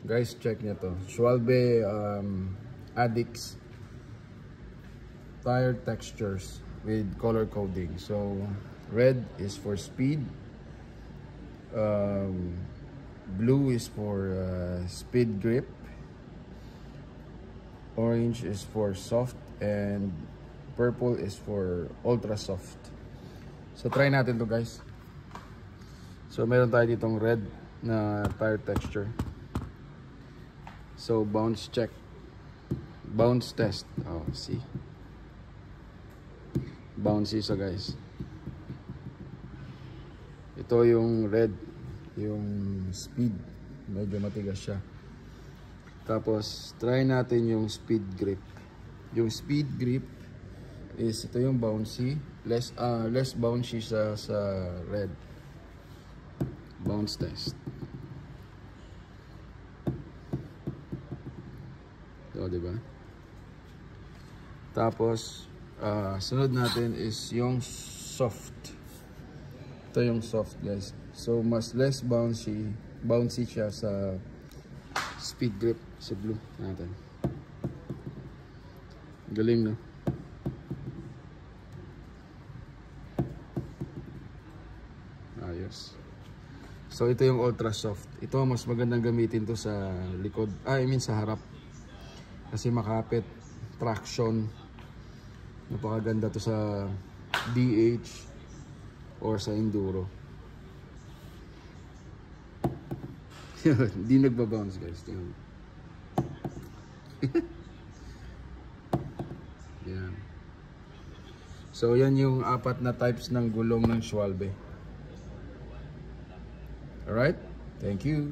Guys, check nyo to. Schwalbe Addicts tire textures with color coding. So red is for speed, blue is for speed grip, orange is for soft, and purple is for ultra soft. So try natin to, guys. So meron tayo ditong red na tire texture. So bounce check, bounce test. Oh, see, bouncy siya, guys. Ito yung red, yung speed, medyo matigas siya. Tapos try natin yung speed grip. Yung speed grip is ito yung bouncy, less bouncy sa red. Bounce test. Ito, diba? Tapos sunod natin is yung soft. Ito yung soft, guys. So mas less bouncy siya sa speed grip sa blue natin. Galing, no? Ayos. So ito yung ultra soft. Ito mas magandang gamitin to sa likod. I mean sa harap. Kasi makapit, traction. Napakaganda to sa DH or sa enduro. Hindi nagbabounce, guys. Yan. So yan yung 4 na types ng gulong ng Schwalbe. Alright? Thank you.